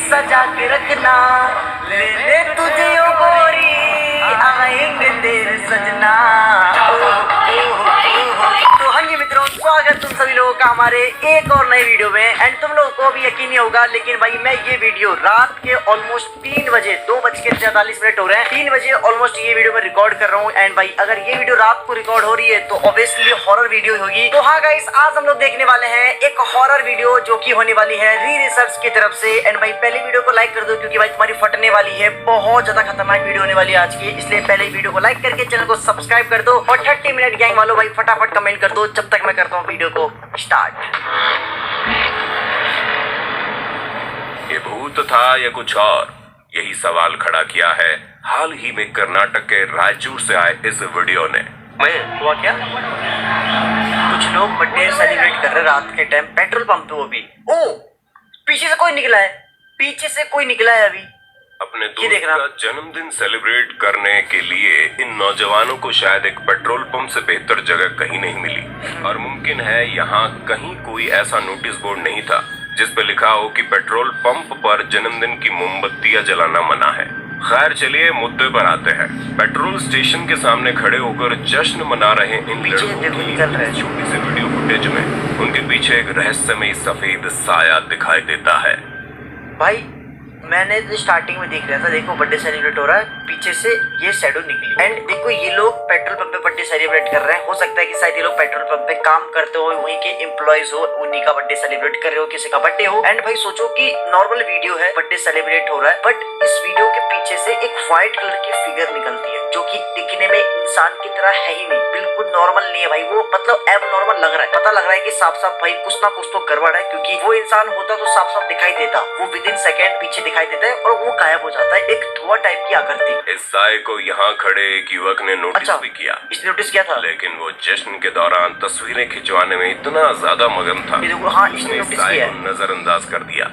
सजा के रखना, लेने तुझे ओ गोरी आएंगे तेरे सजना। तो हाँ जी मित्रों, स्वागत तुम सभी लोगों का हमारे एक और नए वीडियो में। एंड तुम लोगों को भी यकीन नहीं होगा, लेकिन भाई मैं ये वीडियो रात के ऑलमोस्ट 3 बजे 2:43 हो रहे हैं, 3 बजे ऑलमोस्ट ये वीडियो में रिकॉर्ड कर रहा हूँ। एंड भाई अगर ये वीडियो रात को रिकॉर्ड हो रही है तो ऑब्वियसली हॉरर वीडियो होगी। तो हाँ गाइस, आज हम लोग देखने वाले हैं एक हॉरर वीडियो जो की होने वाली है री रिसर्च की तरफ से। एंड भाई पहले वीडियो को लाइक कर दो, क्योंकि भाई तुम्हारी फटने वाली है, बहुत ज्यादा खतरनाक वीडियो होने वाली है आज की। इसलिए पहले वीडियो को लाइक करके चैनल को सब्सक्राइब कर दो, और 30 मिनट गैंग वालों भाई फटाफट कमेंट कर दो, जब तक मैं करता हूँ वीडियो को स्टार्ट। ये भूत था या कुछ और, यही सवाल खड़ा किया है हाल ही में कर्नाटक के रायचूर से आए इस वीडियो ने। मैं हुआ क्या, कुछ लोग बर्थडे सेलिब्रेट कर रहे रात के टाइम पेट्रोल पंप पे। वो भी ओ पीछे से कोई निकला है, पीछे से कोई निकला है अभी। अपने दोस्त का जन्मदिन सेलिब्रेट करने के लिए इन नौजवानों को शायद एक पेट्रोल पंप से बेहतर जगह कहीं नहीं मिली, और मुमकिन है यहाँ कहीं कोई ऐसा नोटिस बोर्ड नहीं था जिस पे लिखा हो कि पेट्रोल पंप पर जन्मदिन की मोमबत्तियां जलाना मना है। खैर चलिए मुद्दे पर आते हैं। पेट्रोल स्टेशन के सामने खड़े होकर जश्न मना रहे इन लड़कों की छोटी सी वीडियो फुटेज में उनके पीछे एक रहस्यमयी सफेद साया दिखाई देता है। भाई मैंने तो स्टार्टिंग में देख रहा था, देखो बर्थडे सेलिब्रेट हो रहा है, पीछे से ये शैडो निकली। एंड देखो ये लोग पेट्रोल पंप पे बर्थडे सेलिब्रेट कर रहे हैं। हो सकता है कि शायद ये लोग पेट्रोल पंप पे काम करते हो, वहीं के एम्प्लॉयज हो, उन्हीं का बर्थडे सेलिब्रेट कर रहे हो, किसी का बर्थडे हो। एंड भाई सोचो कि नॉर्मल वीडियो है, बर्थडे सेलिब्रेट हो रहा है, बट इस वीडियो के पीछे से एक व्हाइट कलर की फिगर निकलती है, जो कि दिखने में इंसान की तरह है ही नहीं, बिल्कुल नॉर्मल नहीं है भाई। वो मतलब एब नॉर्मल लग रहा है, पता लग रहा है कि साफ साफ भाई कुछ ना कुछ तो गड़बड़ है, क्योंकि वो इंसान होता तो साफ साफ दिखाई देता, वो विद इन सेकेंड पीछे दिखाई देता है और वो गायब हो जाता है, एक धुआं टाइप की आकृति। इस साए को यहाँ खड़े एक युवक ने नोटिस भी किया। इसने नोटिस किया था, लेकिन वो जश्न के दौरान तस्वीरें खिंचवाने में इतना ज्यादा मगन था, हाँ, इसने नोटिस किया, नजरअंदाज कर दिया।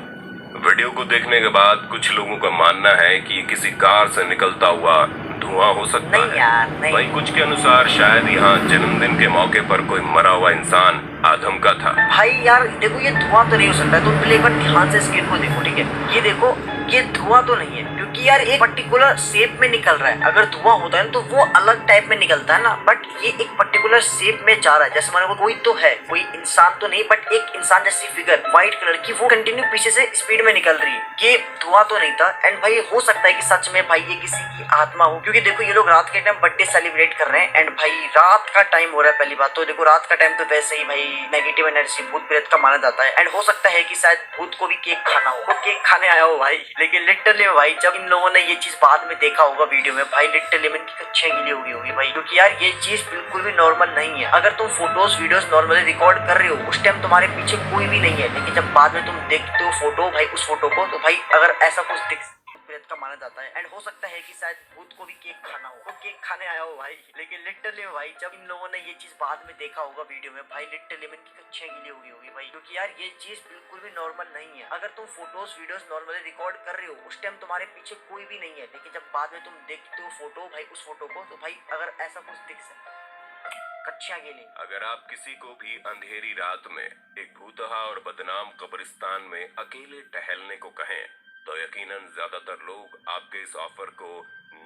वीडियो को देखने के बाद कुछ लोगों का मानना है कि ये किसी कार से निकलता हुआ धुआं हो सकता नहीं है। यार, नहीं। भाई कुछ के अनुसार शायद यहाँ जन्मदिन के मौके पर कोई मरा हुआ इंसान आदम का था। भाई यार देखो ये धुआं तो नहीं हो सकता है, तुम पहले एक बार ध्यान से स्क्रीन को देखो, ठीक है। ये देखो ये धुआं तो नहीं है, क्योंकि यार एक पर्टिकुलर शेप में निकल रहा है। अगर धुआं होता है तो वो अलग टाइप में निकलता है ना, बट ये एक पर्टिकुलर शेप में जा रहा है। जैसे मान लो कोई तो है, कोई इंसान तो नहीं, बट एक इंसान जैसी फिगर व्हाइट कलर की वो कंटिन्यू पीछे से स्पीड में निकल रही है। ये धुआं तो नहीं था। एंड भाई हो सकता है कि सच में भाई ये किसी की आत्मा हो, क्योंकि देखो ये लोग रात के टाइम बर्थडे सेलिब्रेट कर रहे हैं। एंड भाई रात का टाइम हो रहा है, पहली बात तो देखो रात का टाइम तो वैसे ही भाई नेगेटिव एनर्जी भूत प्रेत का माना जाता है। एंड हो सकता है कि शायद भूत को भी केक खाना हो, वो केक खाने आया हो भाई। लेकिन लिटरली भाई जब इन लोगों ने ये चीज बाद में देखा होगा वीडियो में, भाई लिटरली में इनकी कच्चियां गीली हो गई होगी भाई, क्योंकि यार ये चीज बिल्कुल भी नॉर्मल नहीं है। अगर तुम फोटोज वीडियोस नॉर्मली रिकॉर्ड कर रहे हो, उस टाइम तुम्हारे पीछे कोई भी नहीं है, लेकिन जब बाद में तुम देखते हो फोटो भाई उस फोटो को, तो भाई अगर ऐसा कुछ दिख प्रेत का माना जाता है। एंड हो सकता है कि शायद भूत को भी केक खाना हो, वो केक खाने आया हो भाई। लेकिन लिटरली में भाई जब इन लोगों ने ये चीज बाद में देखा होगा वीडियो में, भाई लिटरली में इनकी कच्चियां गीली हो गई होगी भाई, क्योंकि यार ये चीज बिल्कुल भी नॉर्मल नहीं है। अगर तुम फोटोज वीडियोस नॉर्मली रिकॉर्ड कर रहे हो, उस टाइम तुम्हारे पीछे कोई भी नहीं है, लेकिन जब बाद में तुम देखते हो फोटो भाई उस फोटो को, तो भाई अगर ऐसा कुछ दिख सकता है, कच्चियां गीली। अगर आप किसी को भी अंधेरी रात में एक भूतहा और बदनाम कब्रिस्तान में अकेले टहलने को कहें, तो यकीनन ज्यादातर लोग आपके इस ऑफर को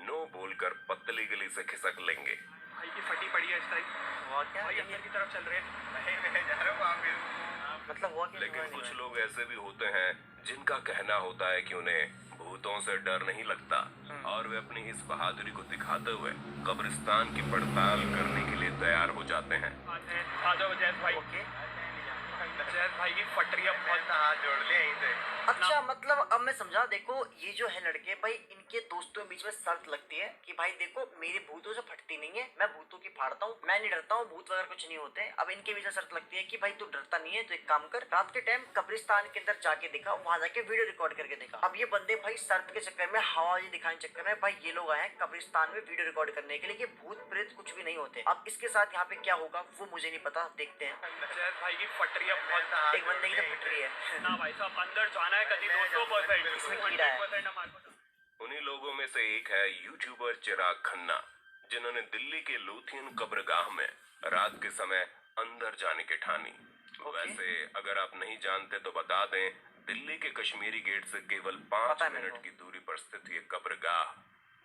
नो बोलकर पतली गली से खिसक लेंगे। भाई की फटी पड़ी है इस टाइप, क्या भाई अंदर की तरफ चल रहे हैं, मैं जा रहा हूं वहां पे। मतलब हुआ क्या? लेकिन कुछ लोग ऐसे भी होते हैं जिनका कहना होता है कि उन्हें भूतों से डर नहीं लगता, और वे अपनी इस बहादुरी को दिखाते हुए कब्रिस्तान की पड़ताल करने के लिए तैयार हो जाते हैं। आ जाओ जैस भाई। ओके, जैस भाई की फट रही है, बहुत हाथ जोड़ ले यहीं से। अच्छा मतलब अब मैं समझा। देखो ये जो है लड़के भाई, इनके दोस्तों के बीच में शर्त लगती है कि भाई देखो मेरे भूतों से फटती नहीं है, मैं भूतों की फाड़ता हूँ, मैं नहीं डरता हूँ, भूत वगैरह कुछ नहीं होते। अब इनके बीच में शर्त लगती है कि भाई तू डरता नहीं है तो एक काम कर, रात के टाइम कब्रिस्तान के अंदर जाके दिखा, वहां जाके वीडियो रिकॉर्ड करके दिखा। अब ये बंदे भाई शर्त के चक्कर में, हवाबाजी दिखाने के चक्कर में भाई ये लोग आए कब्रिस्तान में वीडियो रिकॉर्ड करने के लिए कि भूत प्रेत कुछ भी नहीं होते। अब इसके साथ यहाँ पे क्या होगा वो मुझे नहीं पता, देखते हैं। जैस भाई की फट रही है, बहुत एक बंदे की तो फट रही है ना भाई साहब, अंदर जाना है कभी 200%। इसमें कीड़ा है। उन्हीं लोगों में से एक है यूट्यूबर चिराग खन्ना, जिन्होंने दिल्ली के लूथियन कब्रगाह में रात के समय अंदर जाने की ठानी। वैसे अगर आप नहीं जानते तो बता दें, दिल्ली के कश्मीरी गेट से केवल 5 पता है मेरे मिनट को। की दूरी पर स्थित ये कब्रगाह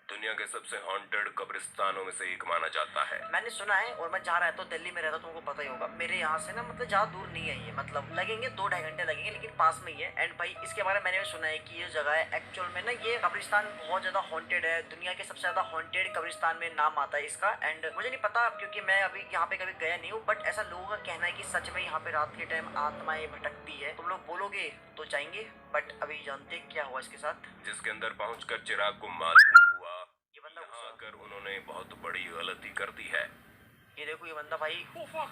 दुनिया के सबसे हॉन्टेड कब्रिस्तानों में से एक माना जाता है। मैंने सुना है, और मैं जहाँ रहता हूँ दिल्ली में रहता हूँ, तुमको पता ही होगा। मेरे यहाँ से ना मतलब ज्यादा दूर नहीं है ये, मतलब लगेंगे 2-2.5 घंटे लगेंगे, लेकिन पास में ही है। एंड भाई इसके बारे में मैंने भी सुना है कि ये जगह है एक्चुअल में ना, ये कब्रिस्तान बहुत ज्यादा हॉन्टेड है, दुनिया के सबसे ज्यादा हॉन्टेड कब्रिस्तान में नाम आता है इसका। एंड मुझे नहीं पता क्योंकि मैं अभी यहाँ पे कभी गया नहीं हूँ, बट ऐसा लोगों का कहना है कि सच में यहाँ पे रात के टाइम आत्माएं भटकती है। तुम लोग बोलोगे तो जाएंगे, बट अभी जानते क्या हुआ इसके साथ। जिसके अंदर पहुंचकर चिराग को मालूम हुआ ये बंदा यहाँ आकर उन्होंने बहुत बड़ी गलती कर दी है। ये देखो ये बंदा भाई। फूफा,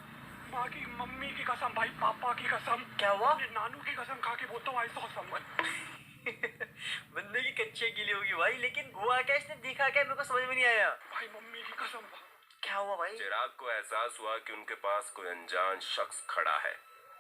माँ की मम्मी की कसम भाई, पापा की कसम, क्या हुआ? अपने नानू की कसम खा के बोलता हूँ, ऐसा समझ। बंदे की कच्चे गिली होगी भाई, लेकिन हुआ क्या, इसने देखा क्या, मेरे को समझ में नहीं आया। भाई मम्मी की कसम। क्या हुआ भाई? चिराग को एहसास हुआ कि उनके पास कोई अनजान शख्स खड़ा है,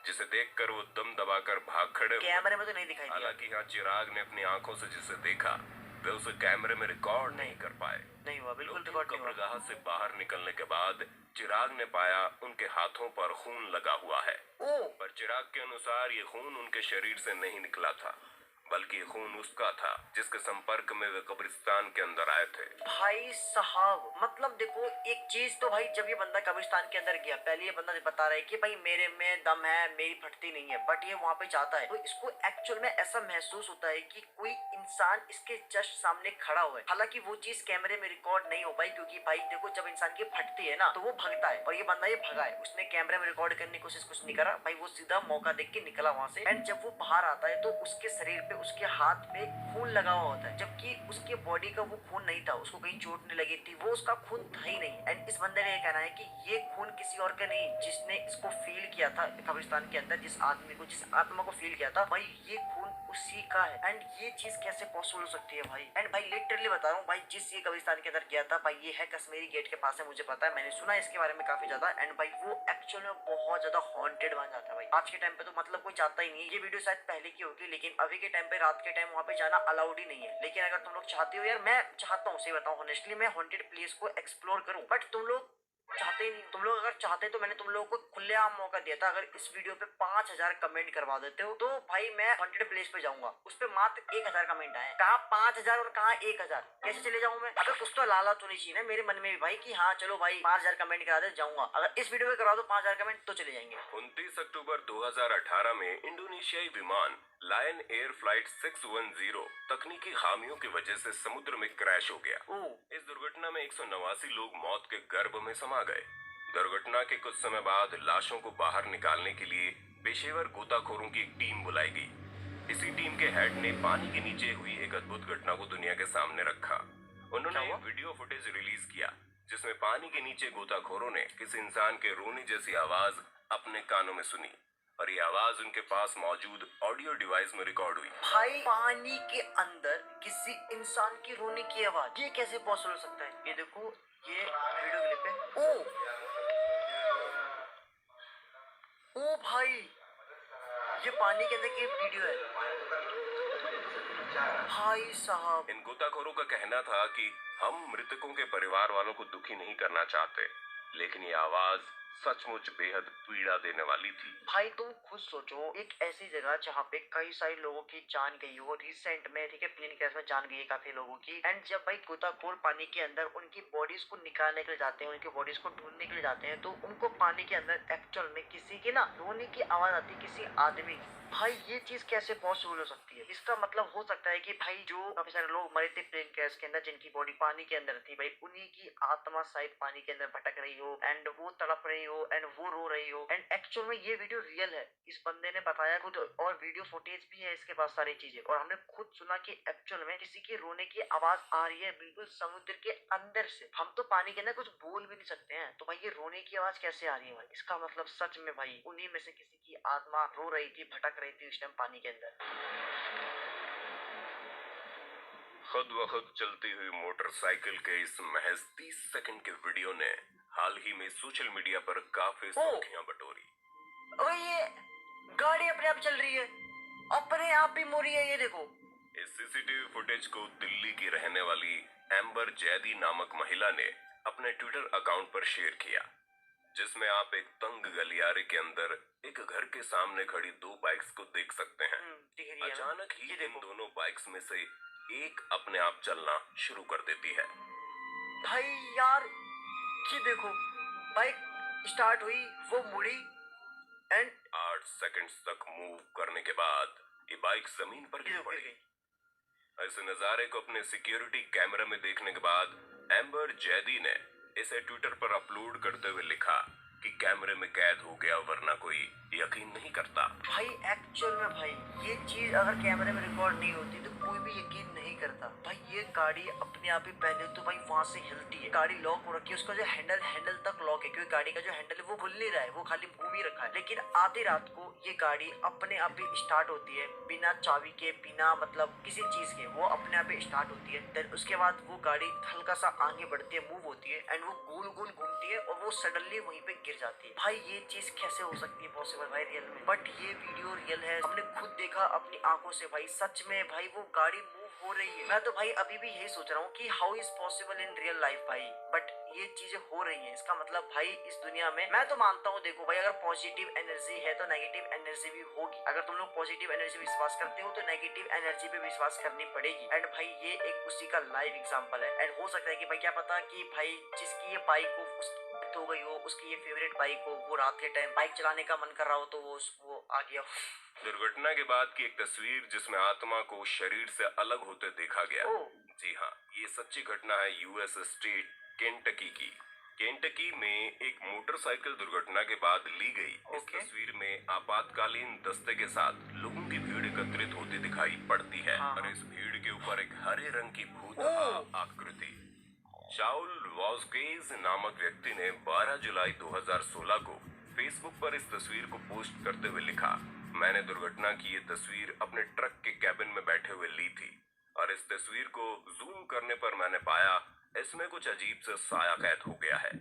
जिसे देखकर वो दम दबाकर भाग खड़े हुए। कैमरे में तो नहीं दिखाई दिया। हालांकि यहाँ चिराग ने अपनी आंखों से जिसे देखा वे उसे कैमरे में रिकॉर्ड नहीं कर पाए। नहीं हुआ, बिल्कुल लोग रिकॉर्ड नहीं हुआ। कब्रगाह से बाहर निकलने के बाद चिराग ने पाया उनके हाथों पर खून लगा हुआ है। ओ पर चिराग के अनुसार ये खून उनके शरीर से नहीं निकला था, बल्कि ये खून उसका था जिसके संपर्क में वे कब्रिस्तान के अंदर आए थे। भाई साहब, मतलब देखो एक चीज तो भाई, जब ये बंदा कब्रिस्तान के अंदर गया, पहले ये बंदा बता रहा है कि भाई मेरे में दम है, मेरी फटती नहीं है, बट ये वहां पे जाता है तो इसको एक्चुअल में ऐसा महसूस होता है कि कोई इंसान इसके जस्ट सामने खड़ा हुआ है। हालांकि वो चीज कैमरे में रिकॉर्ड नहीं हो पाई, क्योंकि भाई देखो जब इंसान की फटती है ना तो वो भगता है, और ये बंदा ये भगा है, उसने कैमरे में रिकॉर्ड करने की कोशिश कुछ नहीं करा भाई, वो सीधा मौका देख के निकला वहां से। एंड जब वो बाहर आता है तो उसके शरीर पे, उसके हाथ पे खून लगा हुआ होता है, जबकि उसके बॉडी का वो खून नहीं था, उसको कहीं चोट नहीं लगी थी, वो उसका खून था ही नहीं। एंड इस बंदे का ये कहना है कि ये खून किसी और का नहीं, जिसने इसको फील किया था कब्रिस्तान के अंदर, जिस आदमी को, जिस आत्मा को फील किया था भाई, ये खून उसी का है। एंड ये चीज कैसे पॉसिबल हो सकती है भाई? एंड भाई लिटरली बता रहा हूँ भाई, जिस ये कब्रिस्तान के अंदर गया था भाई, ये है कश्मीरी गेट के पास है, मुझे पता है, मैंने सुना है इसके बारे में काफी ज्यादा। एंड भाई वो एक्चुअल में बहुत ज्यादा हॉन्टेड बन जाता है भाई। आज के टाइम पे तो मतलब कोई जाता ही नहीं है, ये वीडियो शायद पहले की होगी, लेकिन अभी के टाइम पे रात के टाइम वहाँ पे जाना अलाउड ही नहीं है। लेकिन अगर तुम लोग चाहते हो, यार मैं चाहता हूँ, सही बताऊँ ऑनेस्टली, मैं हॉन्टेड प्लेस को एक्सप्लोर करूँ, बट तुम लोग चाहते ही नहीं। तुम लोग अगर चाहते तो मैंने तुम लोगों को खुलेआम मौका दिया था, अगर इस वीडियो पे 5000 कमेंट करवा देते हो तो भाई मैं 100 प्लेस पे जाऊंगा। उस पे मात्र 1000 कमेंट आए, कहाँ 5000 और कहाँ 1000, कैसे चले जाऊं मैं? अगर कुछ तो लाला तो नहीं चाहिए ना मेरे मन में भी भाई कि हाँ चलो भाई 5000 कमेंट करा दे जाऊंगा। अगर इस वीडियो पे करवा दो 5000 कमेंट तो चले जाएंगे। 29 अक्टूबर 2018 में इंडोनेशियाई विमान लायन एयर फ्लाइट 610 तकनीकी खामियों की वजह से समुद्र में क्रैश हो गया। इस दुर्घटना में 189 लोग मौत के गर्भ में समा गए। दुर्घटना के कुछ समय बाद लाशों को बाहर निकालने के लिए पेशेवर गोताखोरों की एक टीम बुलाई गई। इसी टीम के हेड ने पानी के नीचे हुई एक अद्भुत घटना को दुनिया के सामने रखा। उन्होंने एक वीडियो फुटेज रिलीज किया जिसमें पानी के नीचे गोताखोरों ने किसी इंसान के रोने जैसी आवाज अपने कानों में सुनी, और ये आवाज उनके पास मौजूद ऑडियो डिवाइस में रिकॉर्ड हुई। भाई पानी के अंदर किसी इंसान की रोने की आवाज, ये कैसे पॉसिबल हो सकता है? ये देखो ये वीडियो क्लिप है। ओ भाई ये पानी के अंदर की वीडियो है भाई साहब। इन गोताखोरों का कहना था कि हम मृतकों के परिवार वालों को दुखी नहीं करना चाहते, लेकिन ये आवाज सचमुच बेहद पीड़ा देने वाली थी। भाई तुम खुद सोचो, एक ऐसी जगह जहाँ पे कई सारे लोगों की जान गई हो, रिसेंट में ठीक है प्लेन क्रैश में जान गई है काफी लोगों की। एंड जब भाई गोताखोर पानी के अंदर उनकी बॉडीज को निकालने के लिए जाते हैं, उनकी बॉडीज को ढूंढने के लिए जाते हैं, तो उनको पानी के अंदर एक्चुअल में किसी की ना रोने की आवाज आती है, किसी आदमी की। भाई ये चीज कैसे पॉसिबल हो सकती है? इसका मतलब हो सकता है कि भाई जो काफी सारे लोग मरे थे प्लेन क्रैश के अंदर, जिनकी बॉडी पानी के अंदर थी, भाई उन्हीं की आत्मा शायद पानी के अंदर भटक रही हो, एंड वो तड़प रही हो, एंड वो रो रही हो। एंड एक्चुअल में ये वीडियो रियल है, इस बंदे ने बताया खुद, और वीडियो फुटेज भी है इसके पास सारी चीजें, और हमने खुद सुना कि एक्चुअल में किसी की रोने की आवाज आ रही है बिल्कुल समुद्र के अंदर से। हम तो पानी के अंदर कुछ बोल भी नहीं सकते हैं, तो भाई ये रोने की आवाज कैसे आ रही है भाई? इसका मतलब सच में भाई उन्हीं में से किसी की आत्मा रो रही थी, भटक रही थी उस टाइम पानी के अंदर। खुद ब खुद चलती हुई मोटरसाइकिल के इस महज 30 सेकंड के वीडियो ने हाल ही में सोशल मीडिया पर काफी सुर्खियां बटोरी। और ये गाड़ी अपने आप चल रही है, अपने आप ही मोरी है, ये देखो। इस सीसीटीवी फुटेज को दिल्ली की रहने वाली एम्बर जैदी नामक महिला ने अपने ट्विटर अकाउंट पर शेयर किया। जिसमें आप एक तंग गलियारे के अंदर एक घर के सामने खड़ी दो बाइक्स को देख सकते हैं। दिख रही है अचानक ही ये इन देखो दोनों बाइक्स में से एक अपने आप चलना शुरू कर देती है। भाई यार, ये देखो बाइक स्टार्ट हुई, वो मुड़ी एंड 8 सेकंड्स तक मूव करने के बाद ये बाइक जमीन पर गिर पड़ गई। ऐसे नजारे को अपने सिक्योरिटी कैमरा में देखने के बाद एम्बर जैदी ने इसे ट्विटर पर अपलोड करते हुए लिखा कि कैमरे में कैद हो गया, वरना कोई यकीन नहीं करता। भाई एक्चुअल में भाई ये चीज अगर कैमरे में रिकॉर्ड नहीं होती तो कोई भी यकीन नहीं करता। भाई ये गाड़ी अपने आप ही पहले तो भाई वहां से हिलती है, गाड़ी लॉक हो रखी है, उसका जो हैंडल तक लॉक है क्योंकि गाड़ी का जो हैंडल है वो खुल नहीं रहा है, वो खाली घूम ही रखा है। लेकिन आधी रात को ये गाड़ी अपने आप ही स्टार्ट होती है, बिना चाबी के, बिना मतलब किसी चीज के, वो अपने आप ही स्टार्ट होती है। देन उसके बाद वो गाड़ी हल्का सा आगे बढ़ती है, मूव होती है एंड वो गोल गोल घूमती है और वो सडनली वहीं पे गिर जाती है। भाई ये चीज कैसे हो सकती है पॉसिबल भाई रियल में? बट ये वीडियो रियल है, हमने खुद देखा अपनी आंखों से भाई, सच में भाई वो गाड़ी मूव हो रही है। मैं तो भाई अभी भी यही सोच रहा हूँ कि how is possible in real life भाई, बट ये चीजें हो रही हैं। इसका मतलब भाई इस दुनिया में मैं तो मानता हूँ, देखो भाई अगर पॉजिटिव एनर्जी है तो नेगेटिव एनर्जी भी होगी। अगर तुम लोग पॉजिटिव एनर्जी विश्वास करते हो तो नेगेटिव एनर्जी पे विश्वास करनी पड़ेगी। एंड भाई ये एक उसी का लाइव एग्जांपल है। एंड हो सकता है कि भाई क्या पता कि भाई जिसकी ये बाइक हो उसकी डेथ हो गई हो, उसकी ये फेवरेट बाइक हो, वो रात के टाइम बाइक चलाने का मन कर रहा हो तो वो आ गया हो। दुर्घटना के बाद की एक तस्वीर जिसमें आत्मा को शरीर से अलग होते देखा गया। जी हाँ, ये सच्ची घटना है यूएस स्टेट केंटकी की। केंटकी में एक मोटरसाइकिल दुर्घटना के बाद ली गई इस तस्वीर में आपातकालीन दस्ते के साथ लोगों की भीड़ एकत्रित होती दिखाई पड़ती है। और इस भीड़ के ऊपर एक हरे रंग की भूतहा आकृति। शाउल वॉजकेज नामक व्यक्ति ने 12 जुलाई 2016 को फेसबुक पर इस तस्वीर को पोस्ट करते हुए लिखा, मैंने दुर्घटना की ये तस्वीर अपने ट्रक के कैबिन में बैठे हुए ली थी और इस तस्वीर को जूम करने पर मैंने पाया इसमें कुछ अजीब सा साया कैद हो गया है।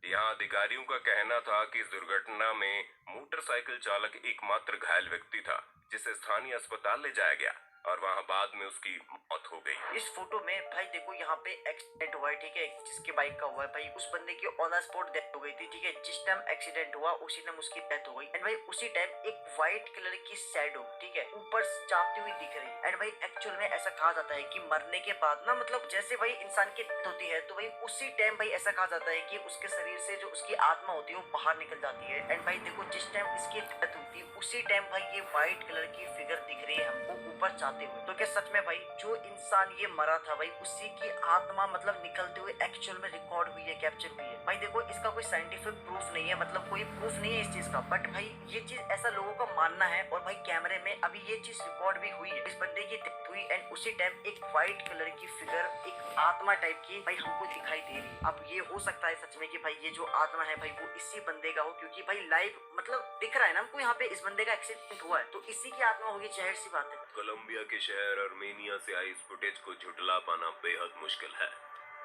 यहाँ अधिकारियों का कहना था कि इस दुर्घटना में मोटरसाइकिल चालक एकमात्र घायल व्यक्ति था जिसे स्थानीय अस्पताल ले जाया गया और वहाँ बाद में उसकी मौत हो गई। इस फोटो में भाई देखो यहाँ पे एक्सीडेंट हुआ है, ठीक है, जिसके बाइक का हुआ है भाई उस बंदे की ऑन द स्पॉट डेथ हो गई थी, ठीक है। जिस टाइम एक्सीडेंट हुआ उसी टाइम उसकी डेथ हो गई। एंड भाई उसी टाइम एक व्हाइट कलर की शैडो, ठीक है, ऊपर जाती हुई दिख रही है। एंड भाई एक्चुअल में ऐसा कहा जाता है कि मरने के बाद ना, मतलब जैसे भाई इंसान की डेथ होती है तो भाई उसी टाइम भाई ऐसा कहा जाता है कि उसके शरीर से जो उसकी आत्मा होती है वो बाहर निकल जाती है। एंड भाई देखो जिस टाइम इसकी डेथ होती है उसी टाइम भाई ये व्हाइट कलर की फिगर दिख रही है हमको ऊपर जाते हुए। तो क्या सच में भाई जो इंसान ये मरा था भाई उसी की आत्मा मतलब निकलते हुए एक्चुअल में रिकॉर्ड हुई है, कैप्चर हुई है। भाई देखो इसका कोई साइंटिफिक प्रूफ नहीं है, मतलब कोई प्रूफ नहीं है इस चीज का, बट भाई ये चीज ऐसा लोगों का मानना है। और भाई कैमरे में अभी ये चीज रिकॉर्ड भी हुई है, इस बंदे की डेथ हुई एंड उसी टाइम एक व्हाइट कलर की फिगर, एक आत्मा टाइप की भाई हमको दिखाई दे रही है। अब ये हो सकता है सच में कि भाई ये जो आत्मा है भाई वो इसी बंदे का हो, क्योंकि भाई लाइव मतलब दिख रहा है ना हमको यहाँ पे इस बंदे का एक्सीडेंट हुआ है, तो इसी की आत्मा होगी, जाहिर सी बात है। कोलंबिया के शहर अर्मेनिया से आई इस फुटेज को झुठला पाना बेहद मुश्किल है,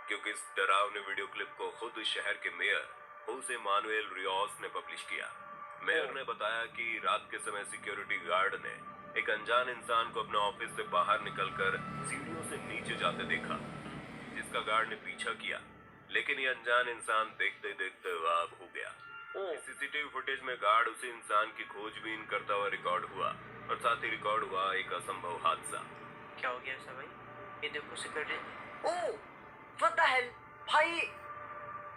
क्योंकि इस डरावने वीडियो क्लिप को खुद शहर के मेयर होसे मानुएल रियोस ने पब्लिश किया। मेयर ने बताया कि रात के समय सिक्योरिटी गार्ड ने एक अनजान इंसान को अपने ऑफिस से बाहर निकलकर सीढ़ियों से नीचे जाते देखा, जिसका गार्ड ने पीछा किया, लेकिन ये अनजान इंसान देखते देखते गायब हो गया। सीसीटीवी फुटेज में गार्ड उसी इंसान की खोजबीन करता हुआ रिकॉर्ड हुआ और साथ ही रिकॉर्ड हुआ एक असंभव हादसा। क्या हो गया ऐसा भाई? ये देखो security, oh what the hell भाई,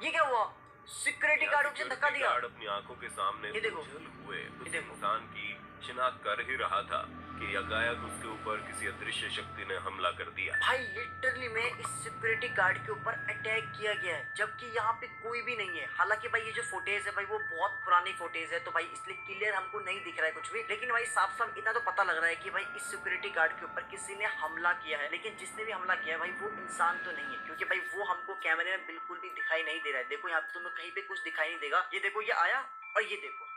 ये क्या हुआ? सिक्योरिटी गार्ड उसे धक्का दिया। गार्ड अपनी आंखों के सामने ये देखो हुए उस इंसान की शिनाख्त कर ही रहा था कि यकायक उसके ऊपर किसी अदृश्य शक्ति ने हमला कर दिया। भाई लिटरली में इस सिक्योरिटी गार्ड के ऊपर अटैक किया गया है, जबकि यहाँ पे कोई भी नहीं है। हालांकि भाई ये जो फुटेज है भाई वो बहुत पुरानी फुटेज है, तो भाई इसलिए क्लियर हमको नहीं दिख रहा है कुछ भी, लेकिन भाई साफ साफ इतना तो पता लग रहा है कि भाई इस सिक्योरिटी गार्ड के ऊपर किसी ने हमला किया है। लेकिन जिसने भी हमला किया है भाई वो इंसान तो नहीं है, क्योंकि भाई वो हमको कैमरे में बिल्कुल भी दिखाई नहीं दे रहा है। देखो यहाँ पे तुम्हें कहीं पे कुछ दिखाई नहीं देगा। ये देखो ये आया और ये देखो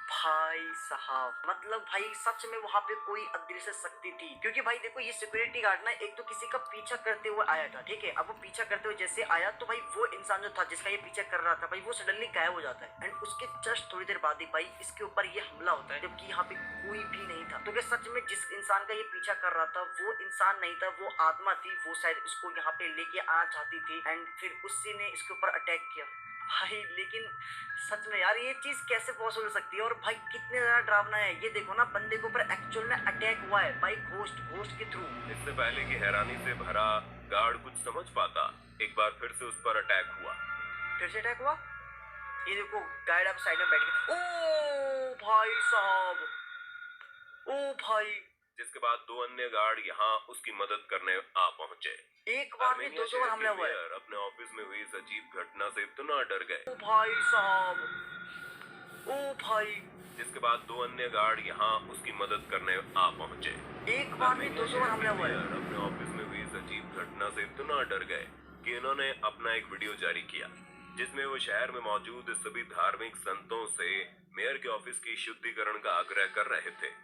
भाई साहब, मतलब भाई सच में वहां पे कोई अदृश्य शक्ति थी। क्योंकि भाई देखो ये सिक्योरिटी गार्ड ना एक तो किसी का पीछा करते हुए आया था, ठीक है। अब वो पीछा करते हुए जैसे आया तो भाई वो इंसान जो था जिसका ये पीछा कर रहा था भाई वो सडनली गायब हो जाता है। एंड उसके जस्ट थोड़ी देर बाद ही भाई इसके ऊपर ये हमला होता है, जबकि यहाँ पे कोई भी नहीं था। तो क्या सच में जिस इंसान का ये पीछा कर रहा था वो इंसान नहीं था, वो आत्मा थी, वो शायद इसको यहाँ पे लेके आना चाहती थी एंड फिर उसी ने इसके ऊपर अटैक किया। भाई लेकिन सच में यार ये चीज कैसे पॉसिबल हो सकती है, और भाई कितने ज्यादा डरावना है। ये देखो ना, बंदे के ऊपर एक्चुअल में अटैक हुआ है भाई घोस्ट के थ्रू। इससे पहले कि हैरानी से भरा गार्ड कुछ समझ पाता, एक बार फिर से उस पर अटैक हुआ। फिर से अटैक हुआ। ये देखो गाइड अब साइड में बैठ गए। ओ भाई साहब, ओ भाई। जिसके बाद 2 अन्य गार्ड यहाँ उसकी मदद करने आ पहुंचे। एक बार में 200 बार हमला हुआ है। अपने ऑफिस में हुई इस अजीब घटना से इतना डर गए। ओ भाई साहब, ओ भाई। जिसके बाद 2 अन्य गार्ड यहाँ उसकी मदद करने आ पहुंचे। एक बार में 200 बार हमला हुआ है। अपने ऑफिस में हुई इस अजीब घटना से इतना डर गए कि इन्होंने अपना एक वीडियो जारी किया, जिसमें वो शहर में मौजूद सभी धार्मिक संतों से मेयर के ऑफिस की शुद्धिकरण का आग्रह कर रहे थे।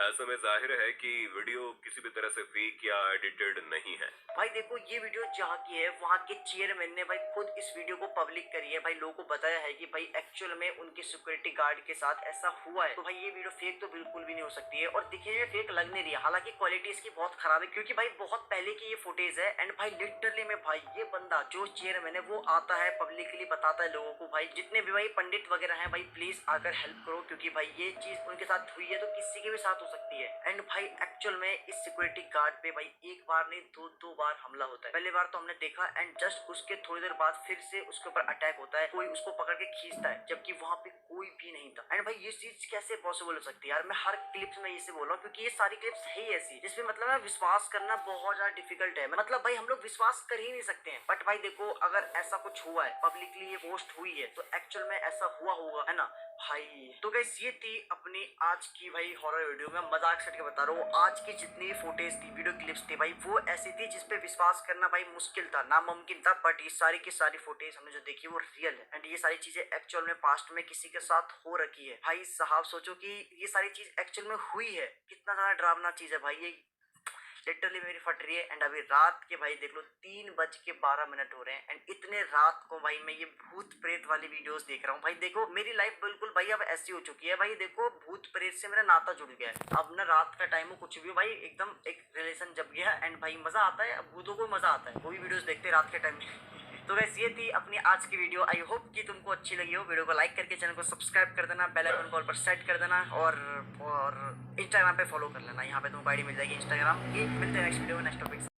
ऐसे में जाहिर है कि वीडियो किसी भी तरह से फेक या एडिटेड नहीं है। भाई देखो ये वीडियो जहाँ की है, वहाँ के चेयरमैन ने भाई खुद इस वीडियो को पब्लिक करी है। भाई लोगों को बताया है कि भाई एक्चुअल में उनके सिक्योरिटी गार्ड के साथ ऐसा हुआ है। तो भाई ये वीडियो फेक तो बिल्कुल भी नहीं हो सकती है, और दिखने में फेक लग नहीं रही है। हालांकि क्वालिटी इसकी बहुत खराब है, क्योंकि भाई बहुत पहले की ये फुटेज है। एंड भाई लिटरली में भाई ये बंदा जो चेयरमैन है वो आता है पब्लिकली बताता है लोगों को, भाई जितने भी भाई पंडित वगैरह हैं भाई प्लीज आकर हेल्प करो, क्योंकि भाई ये चीज उनके साथ हुई है तो किसी के भी साथ हो सकती है। एंड भाई एक्चुअल में इस सिक्योरिटी गार्ड पे भाई एक बार नहीं दो बार हमला होता है। पहली बार तो हमने देखा, एंड जस्ट उसके थोड़ी देर बाद फिर से उसके ऊपर अटैक होता है, कोई उसको पकड़ के खींचता है, जबकि वहां पे कोई भी नहीं था। एंड भाई ये चीज कैसे पॉसिबल हो सकती है यार। मैं हर क्लिप्स में इसे बोल रहा हूँ, क्योंकि ये सारी क्लिप्स है ही ऐसी जिसमें मतलब ना विश्वास करना बहुत ज्यादा डिफिकल्ट है। मतलब भाई हम लोग विश्वास कर ही नहीं सकते हैं। बट भाई देखो अगर ऐसा कुछ हुआ है, पब्लिकली ये पोस्ट हुई है, तो एक्चुअल में ऐसा हुआ होगा, है ना भाई। तो गाइस ये थी अपनी आज की भाई हॉरर वीडियो। मैं मजाक से बता रहा हूँ, आज की जितनी भी फुटेज थी, वीडियो क्लिप्स थी भाई, वो ऐसी थी जिसपे विश्वास करना भाई मुश्किल था, नामुमकिन था। बट ये सारी की सारी फुटेज हमने जो देखी वो रियल है, एंड ये सारी चीजें एक्चुअल में पास्ट में किसी के साथ हो रखी है। भाई साहब सोचो कि ये सारी चीज एक्चुअल में हुई है, कितना ज्यादा डरावना चीज है भाई ये। लिटरली मेरी फट रही है। एंड अभी रात के भाई देख लो 3:12 हो रहे हैं, एंड इतने रात को भाई मैं ये भूत प्रेत वाली वीडियोस देख रहा हूँ। भाई देखो मेरी लाइफ बिल्कुल भाई अब ऐसी हो चुकी है। भाई देखो भूत प्रेत से मेरा नाता जुड़ गया है। अब ना रात का टाइम हो कुछ भी हो भाई, एकदम एक रिलेशन जब गया। एंड भाई मजा आता है, अब भूतों को मजा आता है, वो भी वीडियोस देखते हैं रात के टाइम में। तो गाइस ये थी अपनी आज की वीडियो। आई होप कि तुमको अच्छी लगी हो। वीडियो को लाइक करके चैनल को सब्सक्राइब कर देना, बेल आइकन कॉल पर सेट कर देना, और इंस्टाग्राम पे फॉलो कर लेना। यहाँ पे तुमको आईडी मिल जाएगी इंस्टाग्राम की। मिलते हैं नेक्स्ट वीडियो में नेक्स्ट टॉपिक।